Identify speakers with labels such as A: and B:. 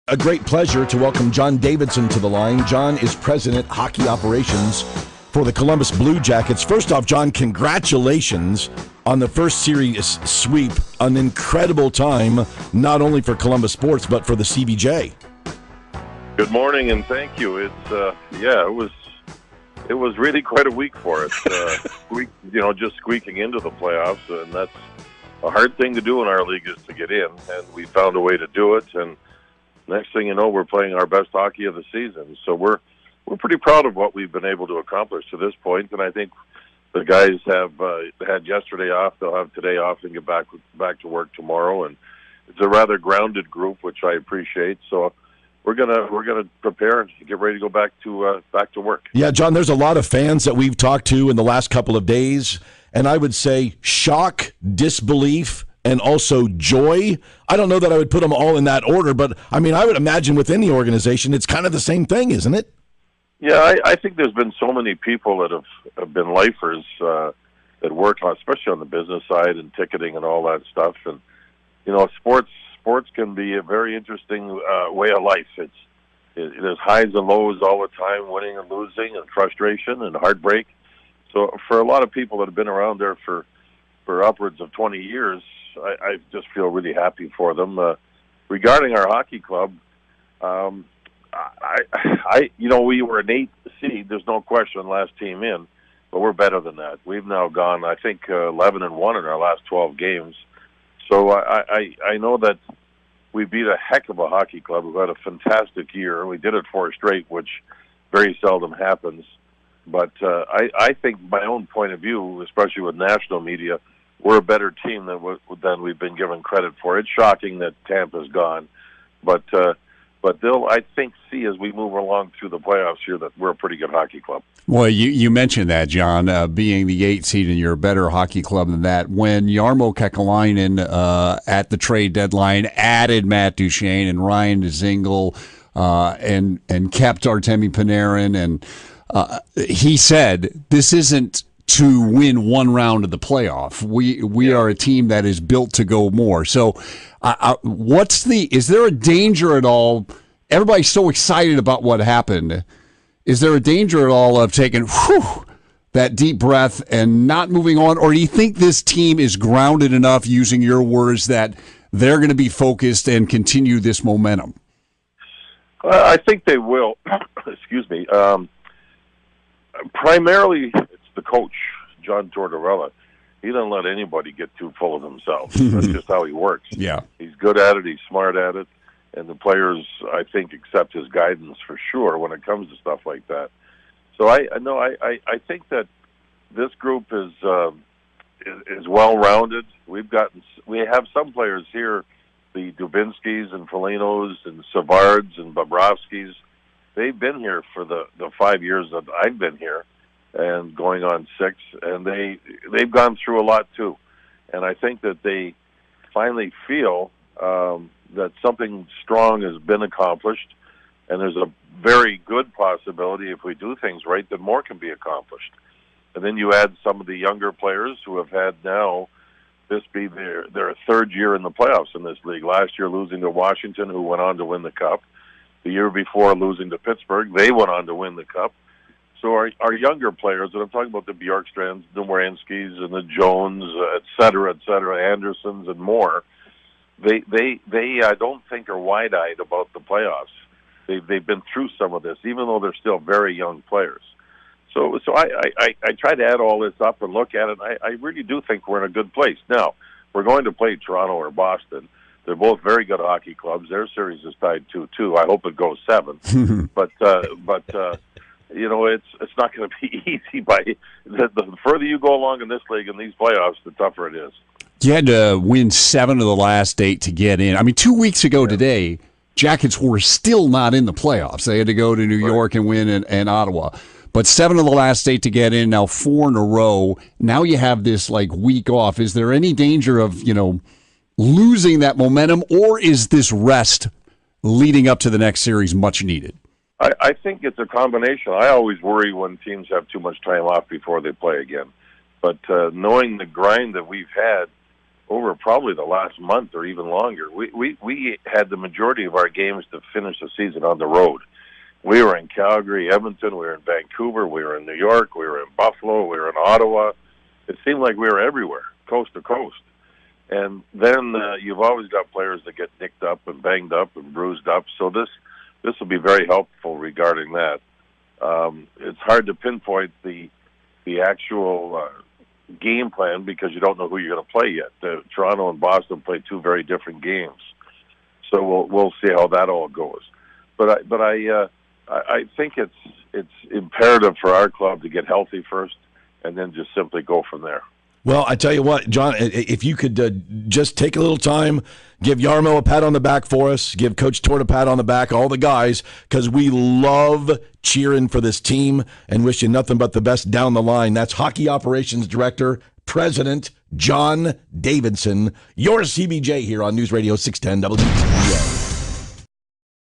A: a great pleasure to welcome John Davidson to the line. John is president hockey operations for the Columbus Blue Jackets. First off, John, congratulations on the first series sweep. An incredible time, not only for Columbus sports, but for the CBJ.
B: Good morning, and thank you. It was really quite a week for us. Just squeaking into the playoffs, and that's a hard thing to do in our league, is to get in, and we found a way to do it. And next thing you know, we're playing our best hockey of the season. So we're pretty proud of what we've been able to accomplish to this point, and I think the guys have had yesterday off. They'll have today off and get back to work tomorrow. And it's a rather grounded group, which I appreciate. So we're gonna prepare and get ready to go back to work.
A: Yeah, John, there's a lot of fans that we've talked to in the last couple of days, and I would say shock, disbelief, and also joy. I don't know that I would put them all in that order, but I mean, I would imagine within the organization, it's kind of the same thing, isn't it?
B: Yeah, I think there's been so many people that have been lifers that work on, especially on the business side and ticketing and all that stuff. And sports can be a very interesting way of life. There's highs and lows all the time, winning and losing, and frustration and heartbreak. So for a lot of people that have been around there for upwards of 20 years, I just feel really happy for them. Regarding our hockey club, we were an 8th seed. There's no question, last team in, but we're better than that. We've now gone, I think, 11-1 in our last 12 games. So I know that we beat a heck of a hockey club. We've had a fantastic year. We did it 4 straight, which very seldom happens. But I think, my own point of view, especially with national media, we're a better team than we've been given credit for. It's shocking that Tampa's gone, but they'll, I think, see as we move along through the playoffs here that we're a pretty good hockey club.
C: Well, you mentioned that, John, being the 8th seed, and you're a better hockey club than that. When Jarmo Kekalainen at the trade deadline added Matt Duchene and Ryan Dzingel and kept Artemi Panarin, and he said, this isn't to win one round of the playoff. We are a team that is built to go more. So is there a danger at all? Everybody's so excited about what happened. Is there a danger at all of taking that deep breath and not moving on? Or do you think this team is grounded enough, using your words, that they're going to be focused and continue this momentum?
B: I think they will. Excuse me. Primarily, it's the coach, John Tortorella. He doesn't let anybody get too full of himself. That's just how he works. Yeah, he's good at it. He's smart at it, and the players, I think, accept his guidance for sure when it comes to stuff like that. So I think that this group is well rounded. We have some players here, the Dubinskis and Felinos and Savards and Bobrovskis. They've been here for the 5 years that I've been here, and going on 6, and they've gone through a lot too. And I think that they finally feel that something strong has been accomplished, and there's a very good possibility, if we do things right, that more can be accomplished. And then you add some of the younger players who have had now this be their 3rd year in the playoffs in this league. Last year losing to Washington, who went on to win the Cup. The year before losing to Pittsburgh, they went on to win the Cup. So our younger players, and I'm talking about the Bjorkstrands, the Moranskis, and the Jones, et cetera, Andersons, and more, they I don't think are wide-eyed about the playoffs. They've been through some of this, even though they're still very young players. So I try to add all this up and look at it. I really do think we're in a good place. Now, we're going to play Toronto or Boston. They're both very good hockey clubs. Their series is tied 2-2. I hope it goes 7. But it's not going to be easy. The further you go along in this league and these playoffs, the tougher it is.
C: You had to win 7 of the last 8 to get in. I mean, 2 weeks ago today, Jackets were still not in the playoffs. They had to go to New York and win and Ottawa. But 7 of the last 8 to get in, now 4 in a row. Now you have this week off. Is there any danger of, losing that momentum, or is this rest leading up to the next series much needed?
B: I think it's a combination. I always worry when teams have too much time off before they play again. But knowing the grind that we've had over probably the last month or even longer. We had the majority of our games to finish the season on the road. We were in Calgary, Edmonton, we were in Vancouver, we were in New York, we were in Buffalo, we were in Ottawa. It seemed like we were everywhere, coast to coast. And then you've always got players that get nicked up and banged up and bruised up. So this will be very helpful regarding that. It's hard to pinpoint the actual game plan because you don't know who you're going to play yet. Toronto and Boston play two very different games, so we'll see how that all goes. But I think it's imperative for our club to get healthy first, and then just simply go from there.
A: Well, I tell you what, John, if you could just take a little time, give Jarmo a pat on the back for us, give Coach Tort a pat on the back, all the guys, because we love cheering for this team and wish you nothing but the best down the line. That's Hockey Operations Director, President John Davidson, your CBJ here on News Radio 610 WTVN.